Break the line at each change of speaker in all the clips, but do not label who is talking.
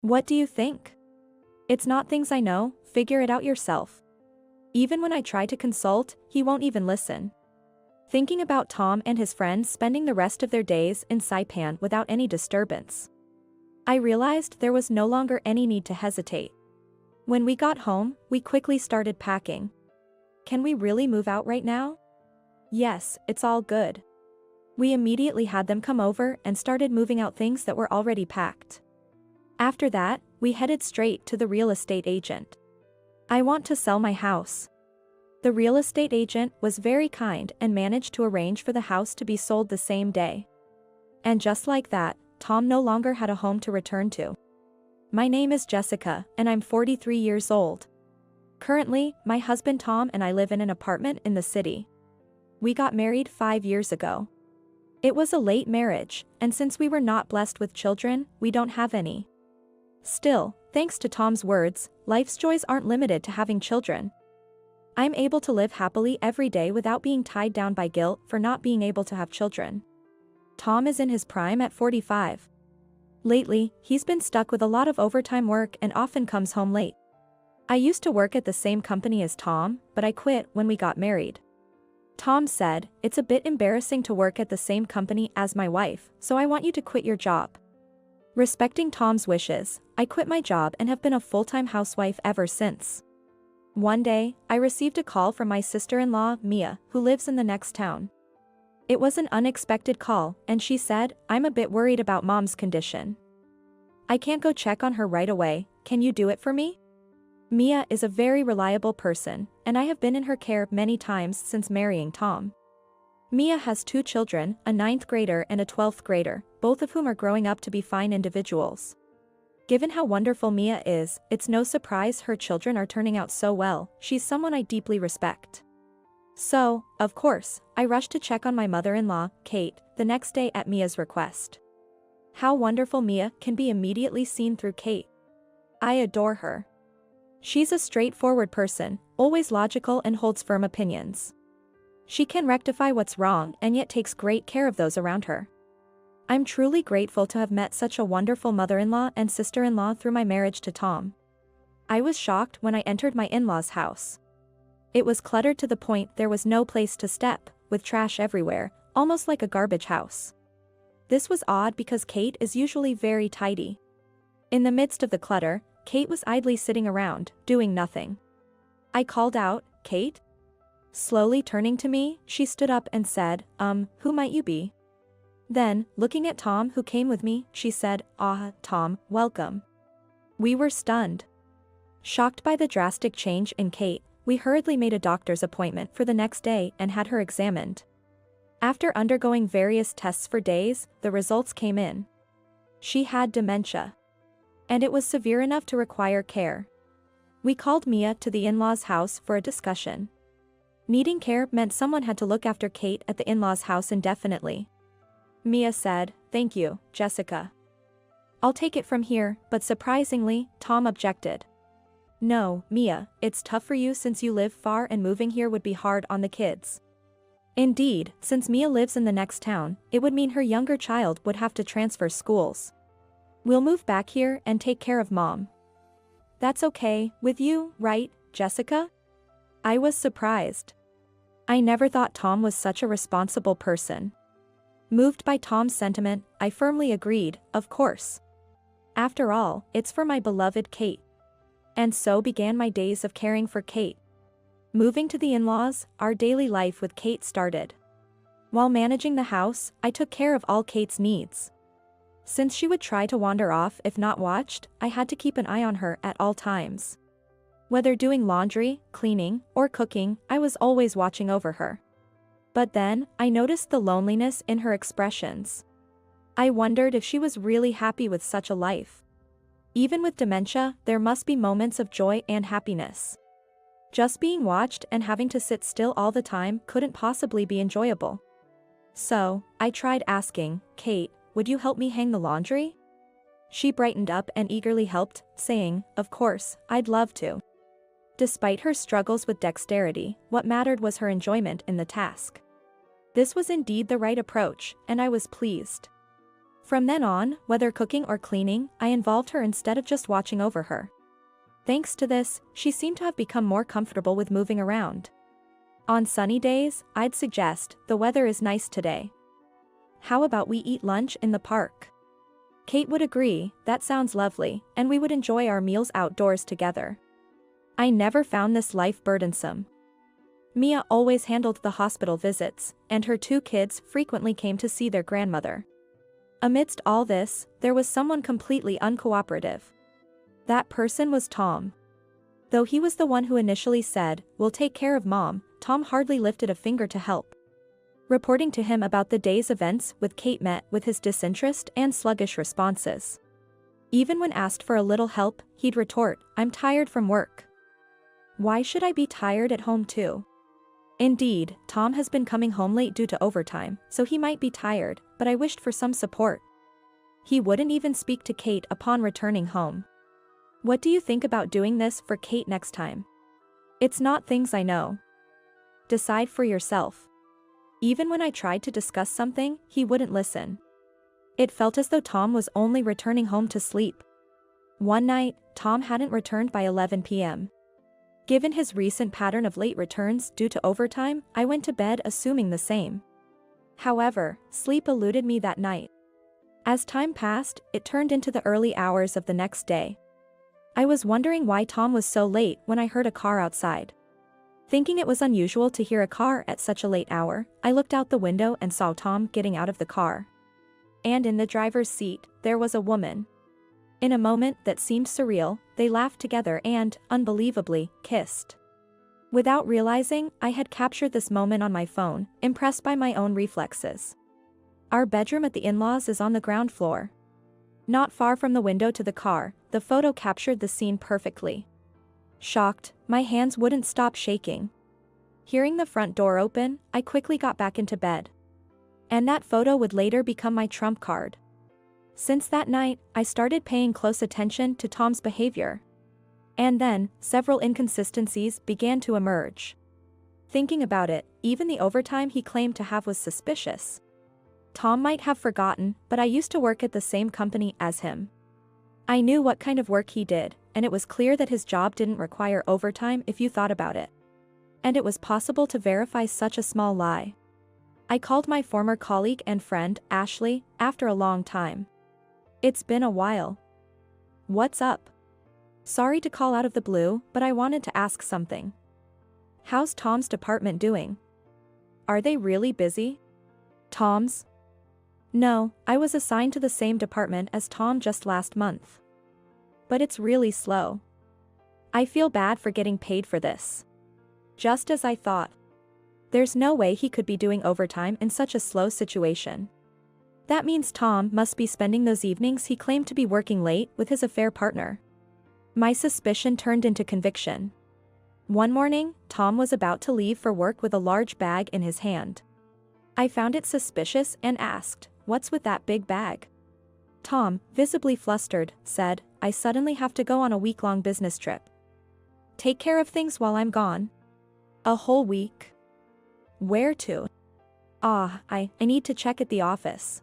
What do you think? It's not things I know, figure it out yourself. Even when I try to consult, he won't even listen. Thinking about Tom and his friends spending the rest of their days in Saipan without any disturbance, I realized there was no longer any need to hesitate. When we got home, we quickly started packing. Can we really move out right now? Yes, it's all good. We immediately had them come over and started moving out things that were already packed. After that, we headed straight to the real estate agent. I want to sell my house. The real estate agent was very kind and managed to arrange for the house to be sold the same day. And just like that, Tom no longer had a home to return to. My name is Jessica, and I'm 43 years old. Currently, my husband Tom and I live in an apartment in the city. We got married 5 years ago. It was a late marriage, and since we were not blessed with children, we don't have any. Still, thanks to Tom's words, life's joys aren't limited to having children. I'm able to live happily every day without being tied down by guilt for not being able to have children. Tom is in his prime at 45. Lately, he's been stuck with a lot of overtime work and often comes home late. I used to work at the same company as Tom, but I quit when we got married. Tom said, "It's a bit embarrassing to work at the same company as my wife, so I want you to quit your job." Respecting Tom's wishes, I quit my job and have been a full-time housewife ever since. One day, I received a call from my sister-in-law, Mia, who lives in the next town. It was an unexpected call, and she said, "I'm a bit worried about Mom's condition. I can't go check on her right away, can you do it for me?" Mia is a very reliable person, and I have been in her care many times since marrying Tom. Mia has 2 children, a 9th grader and a 12th grader, both of whom are growing up to be fine individuals. Given how wonderful Mia is, it's no surprise her children are turning out so well. She's someone I deeply respect. So, of course, I rushed to check on my mother-in-law, Kate, the next day at Mia's request. How wonderful Mia can be immediately seen through Kate. I adore her. She's a straightforward person, always logical and holds firm opinions. She can rectify what's wrong and yet takes great care of those around her. I'm truly grateful to have met such a wonderful mother-in-law and sister-in-law through my marriage to Tom. I was shocked when I entered my in-laws' house. It was cluttered to the point there was no place to step, with trash everywhere, almost like a garbage house. This was odd because Kate is usually very tidy. In the midst of the clutter, Kate was idly sitting around, doing nothing. I called out, "Kate?" Slowly turning to me, she stood up and said, "Who might you be?" Then, looking at Tom who came with me, she said, "Ah, Tom, welcome." We were stunned. Shocked by the drastic change in Kate, we hurriedly made a doctor's appointment for the next day and had her examined. After undergoing various tests for days, the results came in. She had dementia. And it was severe enough to require care. We called Mia to the in-laws' house for a discussion. Needing care meant someone had to look after Kate at the in-laws' house indefinitely. Mia said, "Thank you, Jessica. I'll take it from here," but surprisingly, Tom objected. "No, Mia, it's tough for you since you live far and moving here would be hard on the kids." Indeed, since Mia lives in the next town, it would mean her younger child would have to transfer schools. "We'll move back here and take care of Mom." "That's okay, with you, right, Jessica?" I was surprised. I never thought Tom was such a responsible person. Moved by Tom's sentiment, I firmly agreed, of course. After all, it's for my beloved Kate. And so began my days of caring for Kate. Moving to the in-laws, our daily life with Kate started. While managing the house, I took care of all Kate's needs. Since she would try to wander off if not watched, I had to keep an eye on her at all times. Whether doing laundry, cleaning, or cooking, I was always watching over her. But then, I noticed the loneliness in her expressions. I wondered if she was really happy with such a life. Even with dementia, there must be moments of joy and happiness. Just being watched and having to sit still all the time couldn't possibly be enjoyable. So, I tried asking, "Kate, would you help me hang the laundry?" She brightened up and eagerly helped, saying, "Of course, I'd love to." Despite her struggles with dexterity, what mattered was her enjoyment in the task. This was indeed the right approach, and I was pleased. From then on, whether cooking or cleaning, I involved her instead of just watching over her. Thanks to this, she seemed to have become more comfortable with moving around. On sunny days, I'd suggest, the weather is nice today. How about we eat lunch in the park? Kate would agree, that sounds lovely, and we would enjoy our meals outdoors together. I never found this life burdensome. Mia always handled the hospital visits, and her 2 kids frequently came to see their grandmother. Amidst all this, there was someone completely uncooperative. That person was Tom. Though he was the one who initially said, "We'll take care of Mom," Tom hardly lifted a finger to help. Reporting to him about the day's events with Kate met with his disinterest and sluggish responses. Even when asked for a little help, he'd retort, "I'm tired from work." Why should I be tired at home too? Indeed, Tom has been coming home late due to overtime, so he might be tired, but I wished for some support. He wouldn't even speak to Kate upon returning home. What do you think about doing this for Kate next time? It's not things I know. Decide for yourself. Even when I tried to discuss something, he wouldn't listen. It felt as though Tom was only returning home to sleep. One night, Tom hadn't returned by 11 p.m. Given his recent pattern of late returns due to overtime, I went to bed assuming the same. However, sleep eluded me that night. As time passed, it turned into the early hours of the next day. I was wondering why Tom was so late when I heard a car outside. Thinking it was unusual to hear a car at such a late hour, I looked out the window and saw Tom getting out of the car. And in the driver's seat, there was a woman. In a moment that seemed surreal, they laughed together and, unbelievably, kissed. Without realizing, I had captured this moment on my phone, impressed by my own reflexes. Our bedroom at the in-laws is on the ground floor. Not far from the window to the car, the photo captured the scene perfectly. Shocked, my hands wouldn't stop shaking. Hearing the front door open, I quickly got back into bed. And that photo would later become my trump card. Since that night, I started paying close attention to Tom's behavior. And then, several inconsistencies began to emerge. Thinking about it, even the overtime he claimed to have was suspicious. Tom might have forgotten, but I used to work at the same company as him. I knew what kind of work he did, and it was clear that his job didn't require overtime if you thought about it. And it was possible to verify such a small lie. I called my former colleague and friend, Ashley, after a long time. It's been a while. What's up? Sorry to call out of the blue, but I wanted to ask something. How's Tom's department doing? Are they really busy? Tom's? No, I was assigned to the same department as Tom just last month. But it's really slow. I feel bad for getting paid for this. Just as I thought. There's no way he could be doing overtime in such a slow situation. That means Tom must be spending those evenings he claimed to be working late with his affair partner. My suspicion turned into conviction. One morning, Tom was about to leave for work with a large bag in his hand. I found it suspicious and asked, "What's with that big bag?" Tom, visibly flustered, said, "I suddenly have to go on a week-long business trip. Take care of things while I'm gone." A whole week? Where to? I need to check at the office.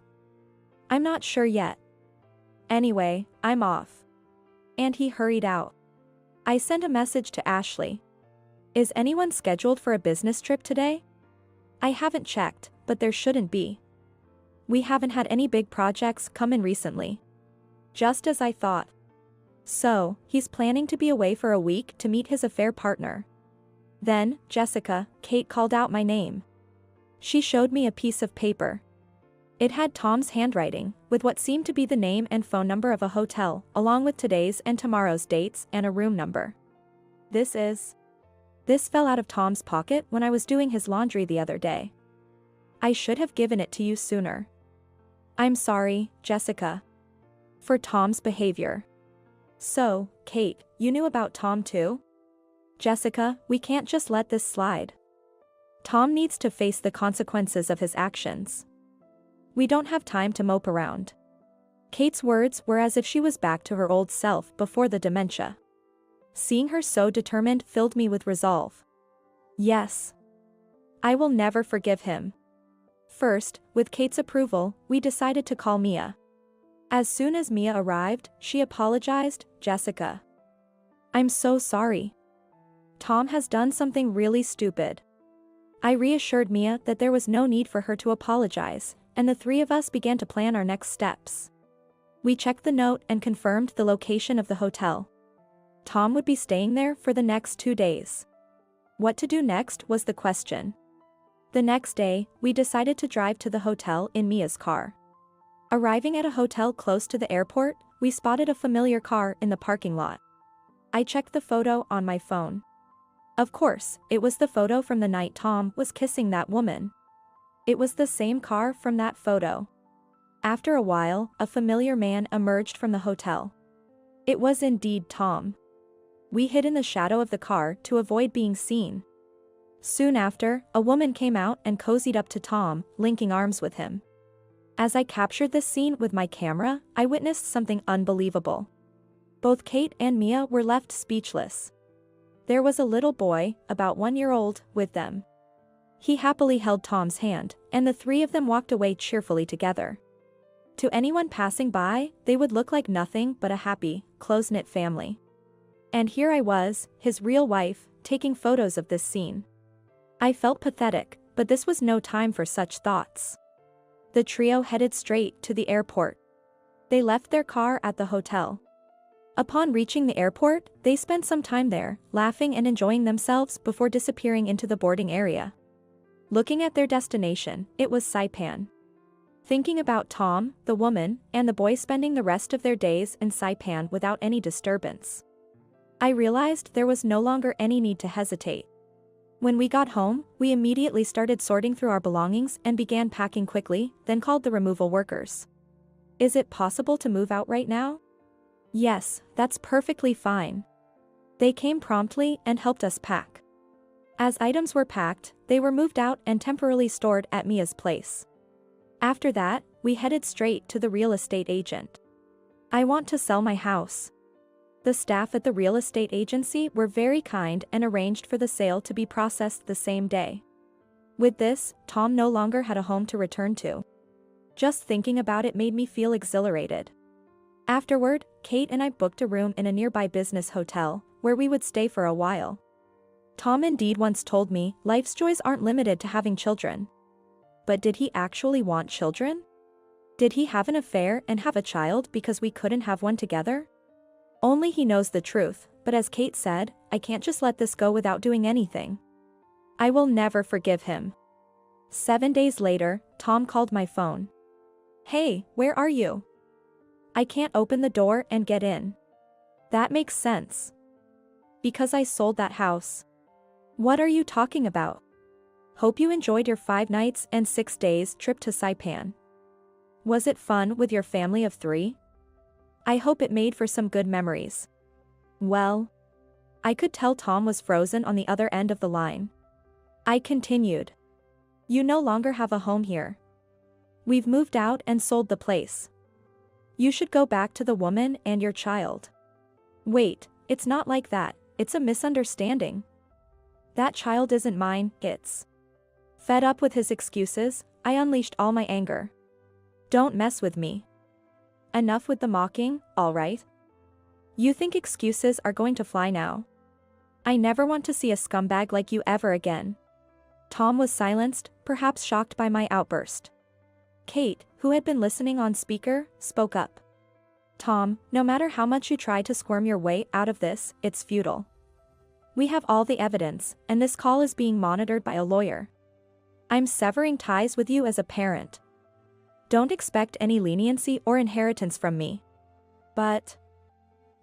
I'm not sure yet. Anyway, I'm off. And he hurried out. I sent a message to Ashley. Is anyone scheduled for a business trip today? I haven't checked, but there shouldn't be. We haven't had any big projects come in recently. Just as I thought. So, he's planning to be away for a week to meet his affair partner. Then, Jessica, Kate called out my name. She showed me a piece of paper. It had Tom's handwriting, with what seemed to be the name and phone number of a hotel, along with today's and tomorrow's dates and a room number. This fell out of Tom's pocket when I was doing his laundry the other day. I should have given it to you sooner. I'm sorry, Jessica. For Tom's behavior. So, Kate, you knew about Tom too? Jessica, we can't just let this slide. Tom needs to face the consequences of his actions. We don't have time to mope around. Kate's words were as if she was back to her old self before the dementia. Seeing her so determined filled me with resolve. Yes. I will never forgive him. First, with Kate's approval, we decided to call Mia. As soon as Mia arrived, she apologized, "Jessica, I'm so sorry. Tom has done something really stupid." I reassured Mia that there was no need for her to apologize, and the three of us began to plan our next steps. We checked the note and confirmed the location of the hotel. Tom would be staying there for the next 2 days. What to do next was the question. The next day, we decided to drive to the hotel in Mia's car. Arriving at a hotel close to the airport, we spotted a familiar car in the parking lot. I checked the photo on my phone. Of course, it was the photo from the night Tom was kissing that woman. It was the same car from that photo. After a while, a familiar man emerged from the hotel. It was indeed Tom. We hid in the shadow of the car to avoid being seen. Soon after, a woman came out and cozied up to Tom, linking arms with him. As I captured this scene with my camera, I witnessed something unbelievable. Both Kate and Mia were left speechless. There was a little boy, about 1 year old, with them. He happily held Tom's hand, and the three of them walked away cheerfully together. To anyone passing by, they would look like nothing but a happy, close-knit family. And here I was, his real wife, taking photos of this scene. I felt pathetic, but this was no time for such thoughts. The trio headed straight to the airport. They left their car at the hotel. Upon reaching the airport, they spent some time there, laughing and enjoying themselves before disappearing into the boarding area. Looking at their destination, it was Saipan. Thinking about Tom, the woman, and the boy spending the rest of their days in Saipan without any disturbance, I realized there was no longer any need to hesitate. When we got home, we immediately started sorting through our belongings and began packing quickly, then called the removal workers. "Is it possible to move out right now?" "Yes, that's perfectly fine." They came promptly and helped us pack. As items were packed, they were moved out and temporarily stored at Mia's place. After that, we headed straight to the real estate agent. "I want to sell my house." The staff at the real estate agency were very kind and arranged for the sale to be processed the same day. With this, Tom no longer had a home to return to. Just thinking about it made me feel exhilarated. Afterward, Kate and I booked a room in a nearby business hotel, where we would stay for a while. Tom indeed once told me, life's joys aren't limited to having children. But did he actually want children? Did he have an affair and have a child because we couldn't have one together? Only he knows the truth, but as Kate said, I can't just let this go without doing anything. I will never forgive him. 7 days later, Tom called my phone. "Hey, where are you? I can't open the door and get in." "That makes sense. Because I sold that house." "What are you talking about?" "Hope you enjoyed your 5 nights and 6 days trip to Saipan. Was it fun with your family of 3? I hope it made for some good memories." Well, I could tell Tom was frozen on the other end of the line. I continued. "You no longer have a home here. We've moved out and sold the place. You should go back to the woman and your child." "Wait, it's not like that, it's a misunderstanding. That child isn't mine, it's..." Fed up with his excuses, I unleashed all my anger. "Don't mess with me. Enough with the mocking, alright? You think excuses are going to fly now? I never want to see a scumbag like you ever again." Tom was silenced, perhaps shocked by my outburst. Kate, who had been listening on speaker, spoke up. "Tom, no matter how much you try to squirm your way out of this, it's futile. We have all the evidence, and this call is being monitored by a lawyer. I'm severing ties with you as a parent. Don't expect any leniency or inheritance from me." "But..."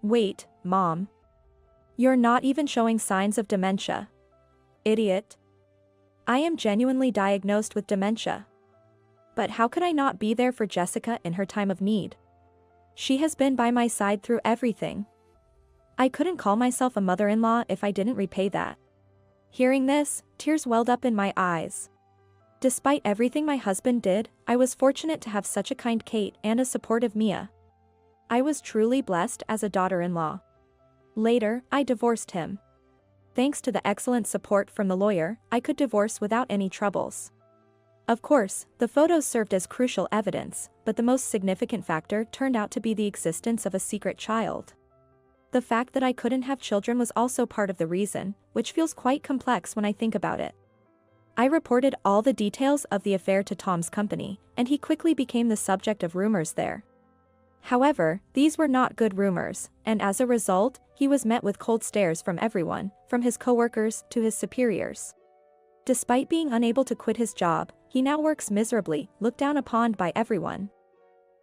"Wait, Mom. You're not even showing signs of dementia. Idiot. I am genuinely diagnosed with dementia. But how could I not be there for Jessica in her time of need? She has been by my side through everything. I couldn't call myself a mother-in-law if I didn't repay that." Hearing this, tears welled up in my eyes. Despite everything my husband did, I was fortunate to have such a kind Kate and a supportive Mia. I was truly blessed as a daughter-in-law. Later, I divorced him. Thanks to the excellent support from the lawyer, I could divorce without any troubles. Of course, the photos served as crucial evidence, but the most significant factor turned out to be the existence of a secret child. The fact that I couldn't have children was also part of the reason, which feels quite complex when I think about it. I reported all the details of the affair to Tom's company, and he quickly became the subject of rumors there. However, these were not good rumors, and as a result, he was met with cold stares from everyone, from his coworkers to his superiors. Despite being unable to quit his job, he now works miserably, looked down upon by everyone.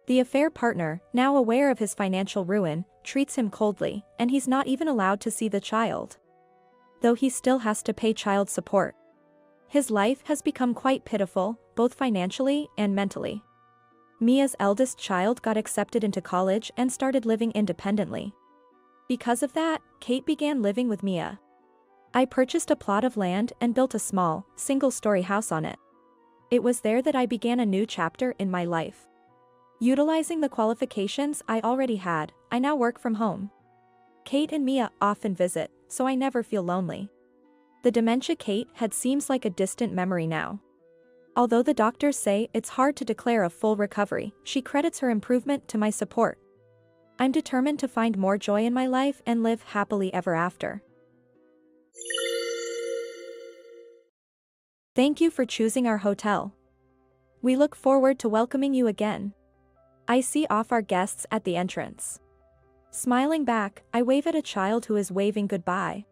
The affair partner, now aware of his financial ruin, treats him coldly, and he's not even allowed to see the child. Though he still has to pay child support. His life has become quite pitiful, both financially and mentally. Mia's eldest child got accepted into college and started living independently. Because of that, Kate began living with Mia. I purchased a plot of land and built a small, single-story house on it. It was there that I began a new chapter in my life. Utilizing the qualifications I already had, I now work from home. Kate and Mia often visit, so I never feel lonely. The dementia Kate had seems like a distant memory now. Although the doctors say it's hard to declare a full recovery, she credits her improvement to my support. I'm determined to find more joy in my life and live happily ever after. Thank you for choosing our hotel. We look forward to welcoming you again. I see off our guests at the entrance. Smiling back, I wave at a child who is waving goodbye.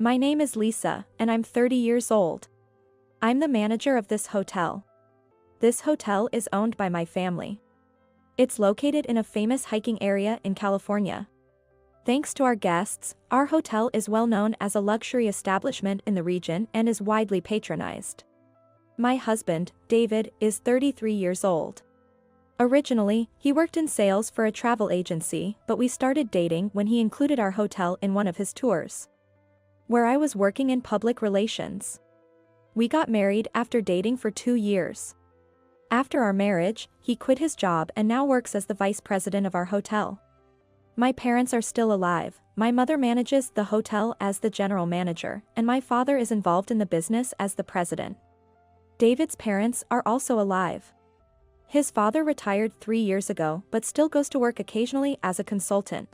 My name is Lisa, and I'm 30 years old. I'm the manager of this hotel. This hotel is owned by my family. It's located in a famous hiking area in California. Thanks to our guests, our hotel is well known as a luxury establishment in the region and is widely patronized. My husband, David, is 33 years old. Originally, he worked in sales for a travel agency, but we started dating when he included our hotel in one of his tours, where I was working in public relations. We got married after dating for 2 years. After our marriage, he quit his job and now works as the vice president of our hotel. My parents are still alive. My mother manages the hotel as the general manager, and my father is involved in the business as the president. David's parents are also alive. His father retired 3 years ago but still goes to work occasionally as a consultant.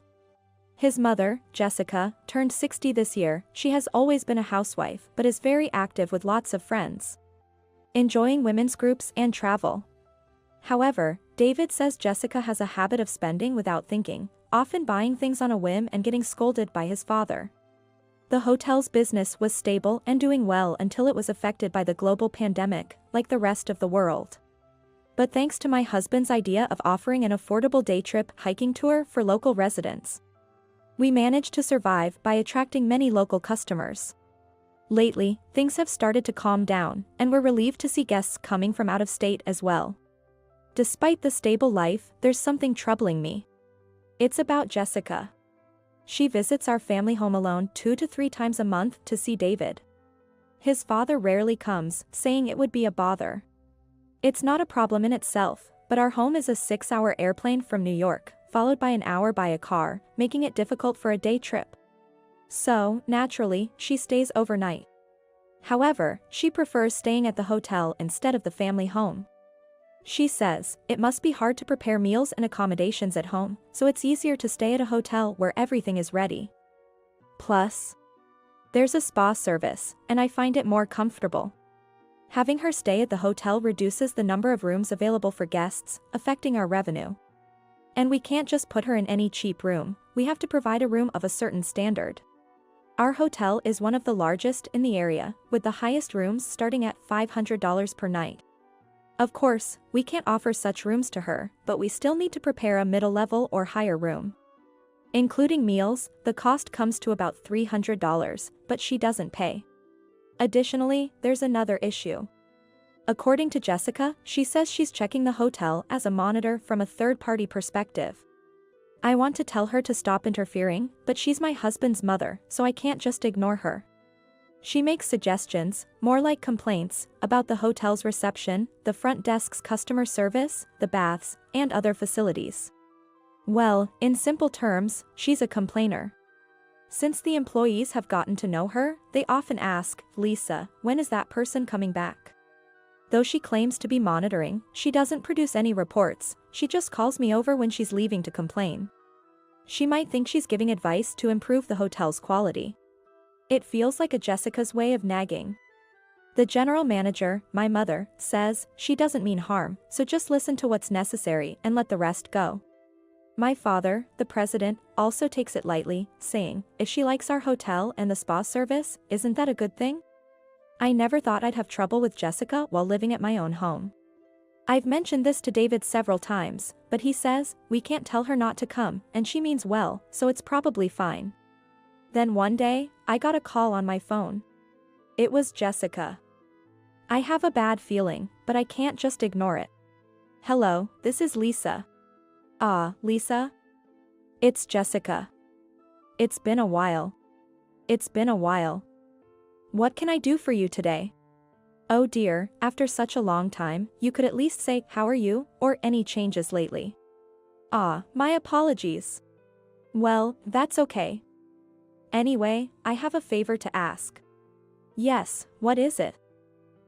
His mother, Jessica, turned 60 this year. She has always been a housewife but is very active with lots of friends, enjoying women's groups and travel. However, David says Jessica has a habit of spending without thinking, often buying things on a whim and getting scolded by his father. The hotel's business was stable and doing well until it was affected by the global pandemic, like the rest of the world. But thanks to my husband's idea of offering an affordable day trip hiking tour for local residents, we managed to survive by attracting many local customers. Lately, things have started to calm down, and we're relieved to see guests coming from out of state as well. Despite the stable life, there's something troubling me. It's about Jessica. She visits our family home alone 2 to 3 times a month to see David. His father rarely comes, saying it would be a bother. It's not a problem in itself, but our home is a 6-hour airplane from New York, followed by an hour by a car, making it difficult for a day trip. So, naturally, she stays overnight. However, she prefers staying at the hotel instead of the family home. She says, it must be hard to prepare meals and accommodations at home, so it's easier to stay at a hotel where everything is ready. Plus, there's a spa service, and I find it more comfortable. Having her stay at the hotel reduces the number of rooms available for guests, affecting our revenue. And we can't just put her in any cheap room, we have to provide a room of a certain standard. Our hotel is one of the largest in the area, with the highest rooms starting at $500 per night. Of course, we can't offer such rooms to her, but we still need to prepare a middle-level or higher room. Including meals, the cost comes to about $300, but she doesn't pay. Additionally, there's another issue. According to Jessica, she says she's checking the hotel as a monitor from a third-party perspective. I want to tell her to stop interfering, but she's my husband's mother, so I can't just ignore her. She makes suggestions, more like complaints, about the hotel's reception, the front desk's customer service, the baths, and other facilities. Well, in simple terms, she's a complainer. Since the employees have gotten to know her, they often ask, Lisa, when is that person coming back? Though she claims to be monitoring, she doesn't produce any reports, she just calls me over when she's leaving to complain. She might think she's giving advice to improve the hotel's quality. It feels like a Jessica's way of nagging. The general manager, my mother, says she doesn't mean harm, so just listen to what's necessary and let the rest go. My father, the president, also takes it lightly, saying, if she likes our hotel and the spa service, isn't that a good thing? I never thought I'd have trouble with Jessica while living at my own home. I've mentioned this to David several times, but he says, we can't tell her not to come, and she means well, so it's probably fine. Then one day, I got a call on my phone. It was Jessica. I have a bad feeling, but I can't just ignore it. Hello, this is Lisa. Ah, Lisa? It's Jessica. It's been a while. It's been a while. What can I do for you today? Oh dear, after such a long time, you could at least say, how are you, or any changes lately. Ah, my apologies. Well, that's okay. Anyway, I have a favor to ask. Yes, what is it?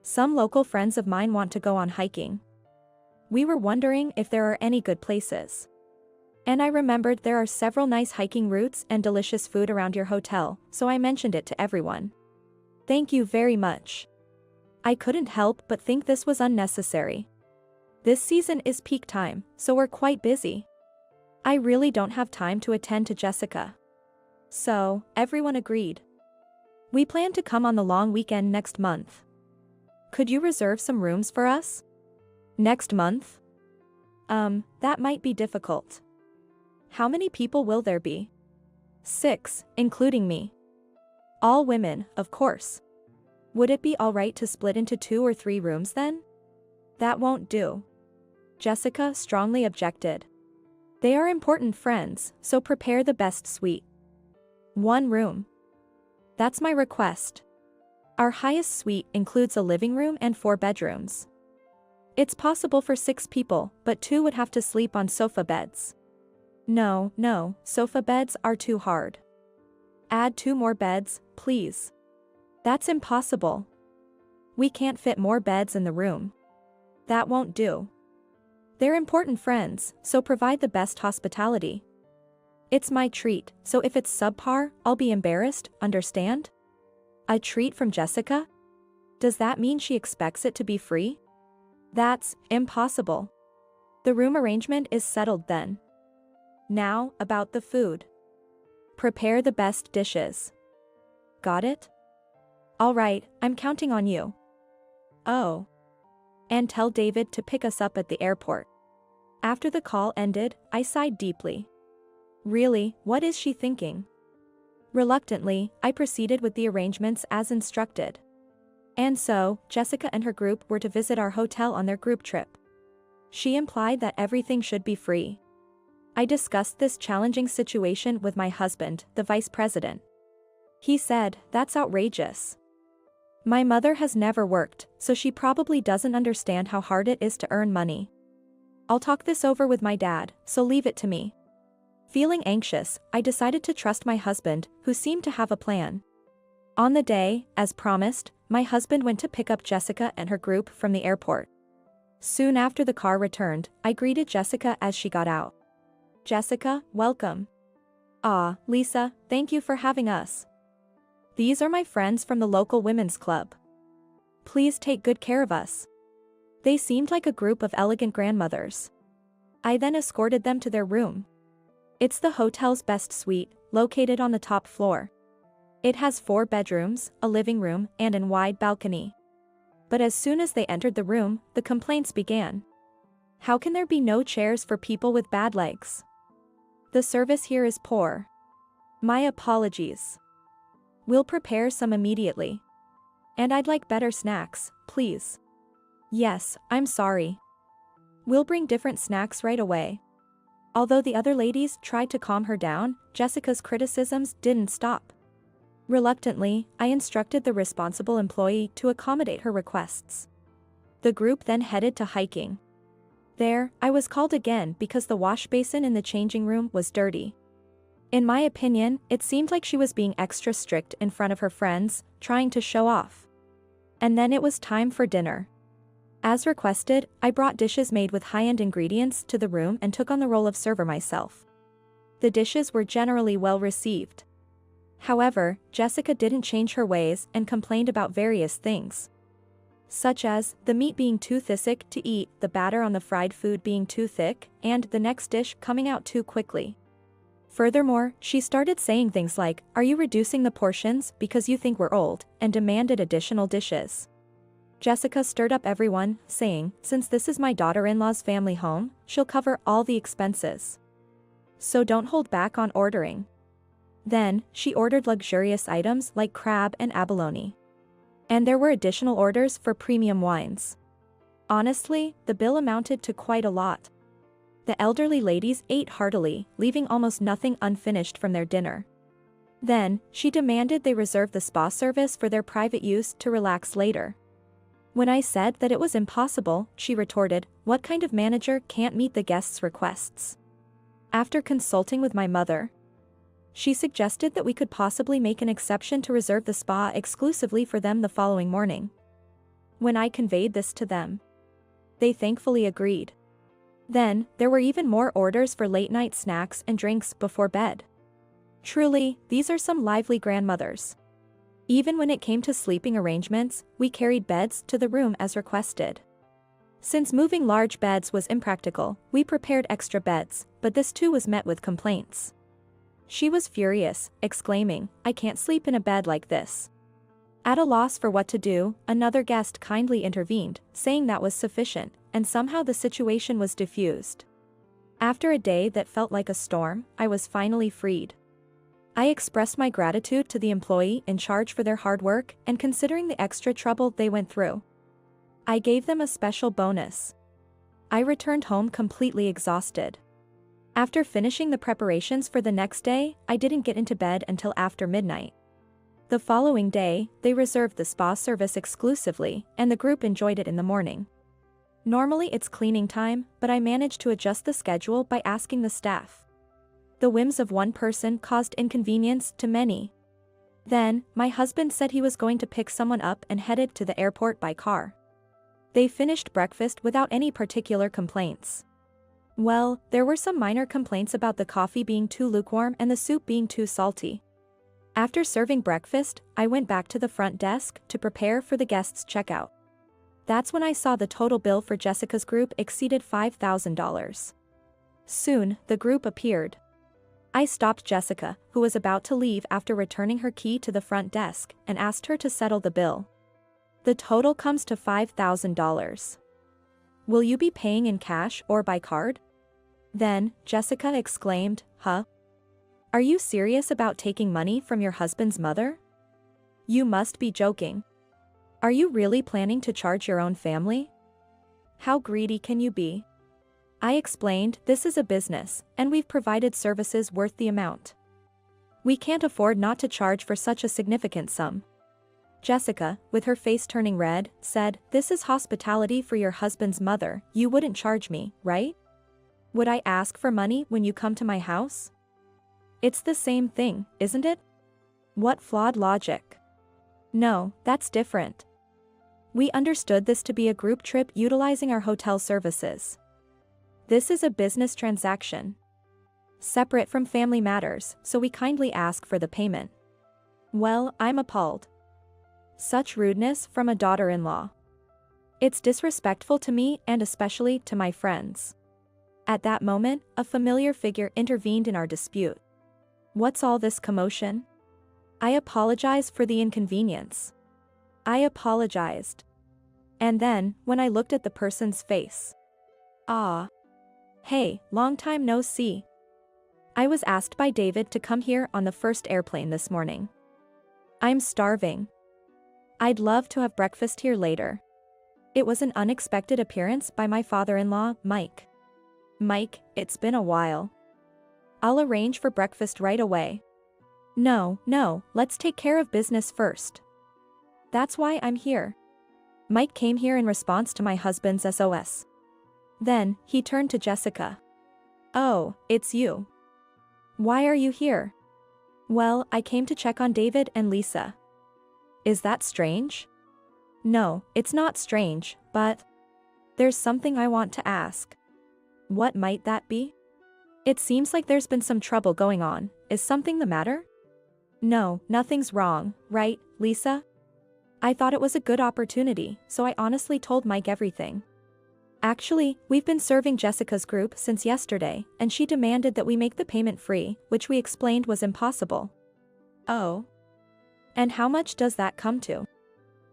Some local friends of mine want to go on hiking. We were wondering if there are any good places. And I remembered there are several nice hiking routes and delicious food around your hotel, so I mentioned it to everyone. Thank you very much. I couldn't help but think this was unnecessary. This season is peak time, so we're quite busy. I really don't have time to attend to Jessica. So, everyone agreed. We plan to come on the long weekend next month. Could you reserve some rooms for us? Next month? That might be difficult. How many people will there be? 6, including me. All women, of course. Would it be alright to split into 2 or 3 rooms then? That won't do. Jessica strongly objected. They are important friends, so prepare the best suite. 1 room. That's my request. Our highest suite includes a living room and 4 bedrooms. It's possible for 6 people, but 2 would have to sleep on sofa beds. No, sofa beds are too hard. Add 2 more beds, please. That's impossible. We can't fit more beds in the room. That won't do. They're important friends, so provide the best hospitality. It's my treat, so if it's subpar, I'll be embarrassed, understand? A treat from Jessica? Does that mean she expects it to be free? That's impossible. The room arrangement is settled then. Now, about the food. Prepare the best dishes. Got it? Alright, I'm counting on you. Oh. And tell David to pick us up at the airport. After the call ended, I sighed deeply. Really, what is she thinking? Reluctantly, I proceeded with the arrangements as instructed. And so, Jessica and her group were to visit our hotel on their group trip. She implied that everything should be free. I discussed this challenging situation with my husband, the vice president. He said, that's outrageous. My mother has never worked, so she probably doesn't understand how hard it is to earn money. I'll talk this over with my dad, so leave it to me. Feeling anxious, I decided to trust my husband, who seemed to have a plan. On the day, as promised, my husband went to pick up Jessica and her group from the airport. Soon after the car returned, I greeted Jessica as she got out. Jessica, welcome. Ah, Lisa, thank you for having us. These are my friends from the local women's club. Please take good care of us. They seemed like a group of elegant grandmothers. I then escorted them to their room. It's the hotel's best suite, located on the top floor. It has 4 bedrooms, a living room, and a wide balcony. But as soon as they entered the room, the complaints began. How can there be no chairs for people with bad legs? The service here is poor. My apologies. We'll prepare some immediately. And I'd like better snacks, please. Yes, I'm sorry. We'll bring different snacks right away. Although the other ladies tried to calm her down, Jessica's criticisms didn't stop. Reluctantly, I instructed the responsible employee to accommodate her requests. The group then headed to hiking. There, I was called again because the wash basin in the changing room was dirty. In my opinion, it seemed like she was being extra strict in front of her friends, trying to show off. And then it was time for dinner. As requested, I brought dishes made with high-end ingredients to the room and took on the role of server myself. The dishes were generally well received. However, Jessica didn't change her ways and complained about various things, such as the meat being too thick to eat, the batter on the fried food being too thick, and the next dish coming out too quickly. Furthermore, she started saying things like, "Are you reducing the portions because you think we're old?" and demanded additional dishes. Jessica stirred up everyone, saying, "Since this is my daughter-in-law's family home, she'll cover all the expenses. So don't hold back on ordering." Then, she ordered luxurious items like crab and abalone. And there were additional orders for premium wines. Honestly, the bill amounted to quite a lot. The elderly ladies ate heartily, leaving almost nothing unfinished from their dinner. Then, she demanded they reserve the spa service for their private use to relax later. When I said that it was impossible, she retorted, "What kind of manager can't meet the guests' requests?" After consulting with my mother, she suggested that we could possibly make an exception to reserve the spa exclusively for them the following morning. When I conveyed this to them, they thankfully agreed. Then, there were even more orders for late-night snacks and drinks before bed. Truly, these are some lively grandmothers. Even when it came to sleeping arrangements, we carried beds to the room as requested. Since moving large beds was impractical, we prepared extra beds, but this too was met with complaints. She was furious, exclaiming, "I can't sleep in a bed like this." At a loss for what to do, another guest kindly intervened, saying that was sufficient, and somehow the situation was diffused. After a day that felt like a storm, I was finally freed. I expressed my gratitude to the employee in charge for their hard work and considering the extra trouble they went through. I gave them a special bonus. I returned home completely exhausted. After finishing the preparations for the next day, I didn't get into bed until after midnight. The following day, they reserved the spa service exclusively, and the group enjoyed it in the morning. Normally it's cleaning time, but I managed to adjust the schedule by asking the staff. The whims of one person caused inconvenience to many. Then, my husband said he was going to pick someone up and headed to the airport by car. They finished breakfast without any particular complaints. Well, there were some minor complaints about the coffee being too lukewarm and the soup being too salty. After serving breakfast, I went back to the front desk to prepare for the guests' checkout. That's when I saw the total bill for Jessica's group exceeded $5,000. Soon, the group appeared. I stopped Jessica, who was about to leave after returning her key to the front desk, and asked her to settle the bill. The total comes to $5,000. Will you be paying in cash or by card? Then, Jessica exclaimed, "Huh? Are you serious about taking money from your husband's mother? You must be joking. Are you really planning to charge your own family? How greedy can you be?" I explained, "This is a business, and we've provided services worth the amount. We can't afford not to charge for such a significant sum." Jessica, with her face turning red, said, "This is hospitality for your husband's mother, you wouldn't charge me, right? Would I ask for money when you come to my house? It's the same thing, isn't it? What flawed logic?" "No, that's different. We understood this to be a group trip utilizing our hotel services. This is a business transaction, separate from family matters, so we kindly ask for the payment." Well, I'm appalled. Such rudeness from a daughter-in-law. It's disrespectful to me and especially to my friends. At that moment, a familiar figure intervened in our dispute. "What's all this commotion?" I apologized for the inconvenience. I apologized. And then, when I looked at the person's face. "Ah. Hey, long time no see. I was asked by David to come here on the first airplane this morning. I'm starving. I'd love to have breakfast here later." It was an unexpected appearance by my father-in-law, Mike. "Mike, it's been a while. I'll arrange for breakfast right away." No, let's take care of business first. That's why I'm here." Mike came here in response to my husband's SOS. Then, he turned to Jessica. "Oh, it's you. Why are you here?" "Well, I came to check on David and Lisa." "Is that strange?" "No, it's not strange, but..." there's something I want to ask. What might that be? It seems like there's been some trouble going on. Is something the matter? No, nothing's wrong, right, Lisa? I thought it was a good opportunity, so I honestly told Mike everything. Actually, we've been serving Jessica's group since yesterday, and she demanded that we make the payment free, which we explained was impossible. Oh. And how much does that come to?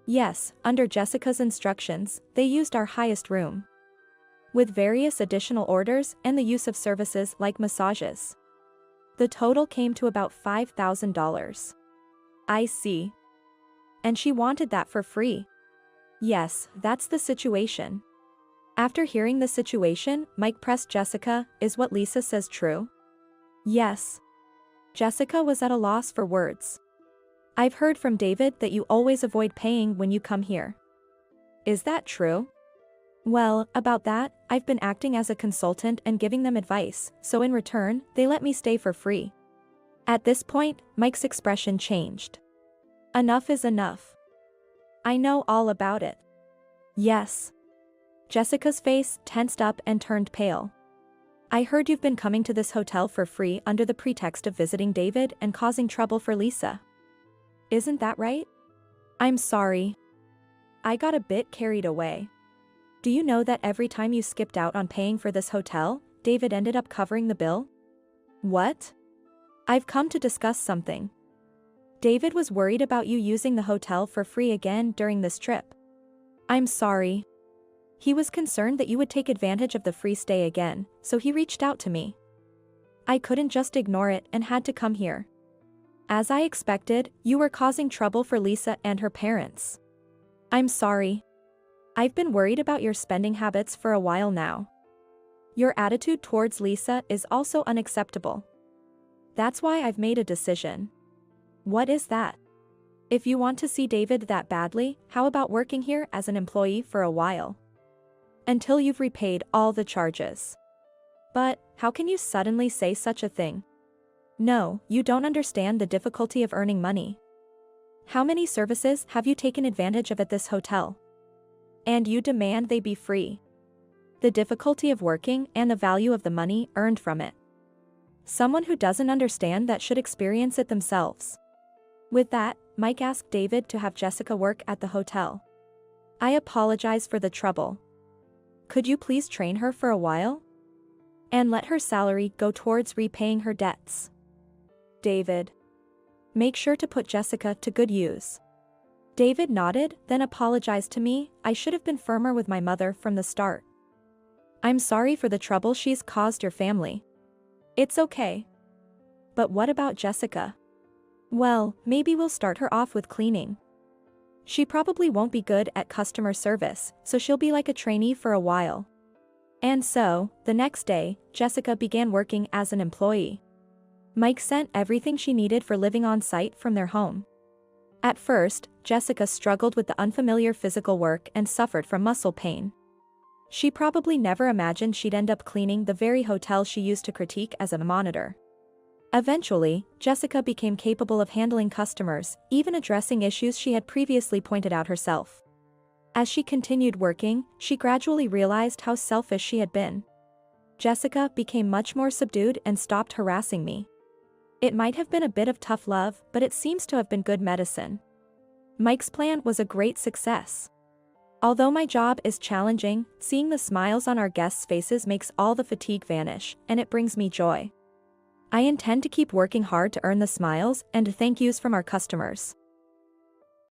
Yes, under Jessica's instructions, they used our highest room, with various additional orders and the use of services like massages. The total came to about $5,000. I see. And she wanted that for free. Yes, that's the situation. After hearing the situation, Mike pressed Jessica, is what Lisa says true? Yes. Jessica was at a loss for words. I've heard from David that you always avoid paying when you come here. Is that true? Well, about that, I've been acting as a consultant and giving them advice, so in return, they let me stay for free. At this point, Mike's expression changed. Enough is enough. I know all about it. Yes. Jessica's face tensed up and turned pale. I heard you've been coming to this hotel for free under the pretext of visiting David and causing trouble for Lisa. Isn't that right? I'm sorry. I got a bit carried away. Do you know that every time you skipped out on paying for this hotel, David ended up covering the bill? What? I've come to discuss something. David was worried about you using the hotel for free again during this trip. I'm sorry. He was concerned that you would take advantage of the free stay again, so he reached out to me. I couldn't just ignore it and had to come here. As I expected, you were causing trouble for Lisa and her parents. I'm sorry. I've been worried about your spending habits for a while now. Your attitude towards Lisa is also unacceptable. That's why I've made a decision. What is that? If you want to see David that badly, how about working here as an employee for a while? Until you've repaid all the charges. But, how can you suddenly say such a thing? No, you don't understand the difficulty of earning money. How many services have you taken advantage of at this hotel? And you demand they be free. The difficulty of working and the value of the money earned from it. Someone who doesn't understand that should experience it themselves. With that, Mike asked David to have Jessica work at the hotel. I apologize for the trouble. Could you please train her for a while? And let her salary go towards repaying her debts. David. Make sure to put Jessica to good use. David nodded, then apologized to me. I should have been firmer with my mother from the start. I'm sorry for the trouble she's caused your family. It's okay. But what about Jessica? Well, maybe we'll start her off with cleaning. She probably won't be good at customer service, so she'll be like a trainee for a while. And so, the next day, Jessica began working as an employee. Mike sent everything she needed for living on site from their home. At first, Jessica struggled with the unfamiliar physical work and suffered from muscle pain. She probably never imagined she'd end up cleaning the very hotel she used to critique as a monitor. Eventually, Jessica became capable of handling customers, even addressing issues she had previously pointed out herself. As she continued working, she gradually realized how selfish she had been. Jessica became much more subdued and stopped harassing me. It might have been a bit of tough love, but it seems to have been good medicine. Mike's plan was a great success. Although my job is challenging, seeing the smiles on our guests' faces makes all the fatigue vanish, and it brings me joy. I intend to keep working hard to earn the smiles and thank yous from our customers.